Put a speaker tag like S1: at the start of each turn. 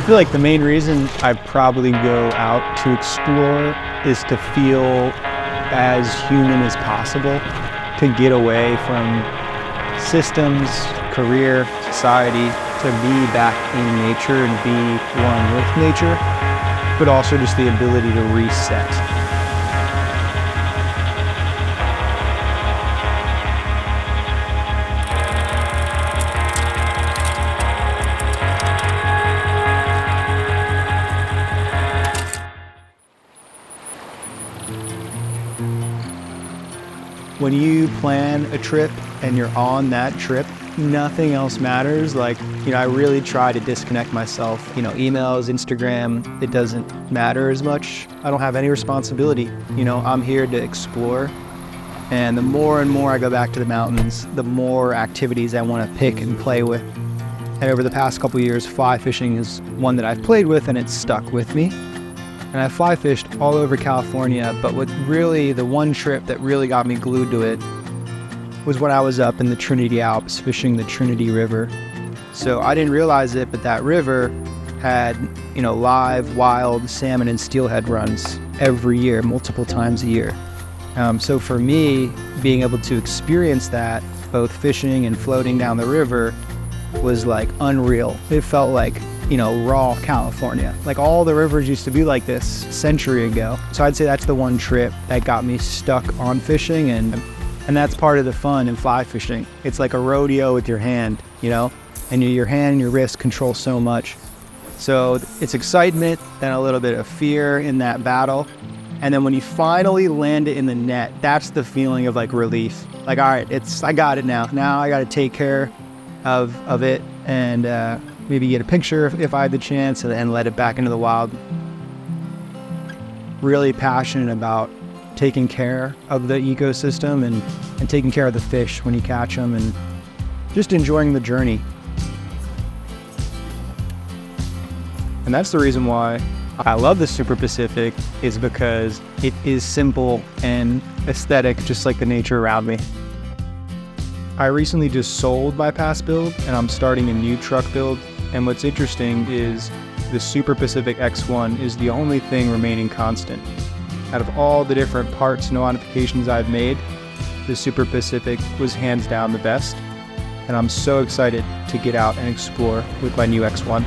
S1: feel like the main reason I probably go out to explore is to feel as human as possible, to get away from systems, career, society, to be back in nature and be one with nature, but also just the ability to reset. When you plan a trip and you're on that trip, nothing else matters. Like, I really try to disconnect myself. Emails, Instagram, it doesn't matter as much. I don't have any responsibility. I'm here to explore. And the more and more I go back to the mountains, the more activities I want to pick and play with. And over the past couple years, fly fishing is one that I've played with and it's stuck with me. And I fly fished all over California, but the one trip that really got me glued to it was when I was up in the Trinity Alps fishing the Trinity River. So I didn't realize it, but that river had, live, wild salmon and steelhead runs every year, multiple times a year. So for me, being able to experience that, both fishing and floating down the river, was like unreal. It felt like, raw California. Like all the rivers used to be like this a century ago. So I'd say that's the one trip that got me stuck on fishing, and that's part of the fun in fly fishing. It's like a rodeo with your hand, and your hand and your wrist control so much. So it's excitement, then a little bit of fear in that battle. And then when you finally land it in the net, that's the feeling of like relief. Like, all right, I got it now. Now I got to take care of it and maybe get a picture if I had the chance and let it back into the wild. Really passionate about taking care of the ecosystem and taking care of the fish when you catch them and just enjoying the journey. And that's the reason why I love the Super Pacific, is because it is simple and aesthetic, just like the nature around me. I recently just sold my past build and I'm starting a new truck build. And what's interesting is the Super Pacific X1 is the only thing remaining constant. Out of all the different parts and modifications I've made, the Super Pacific was hands down the best. And I'm so excited to get out and explore with my new X1.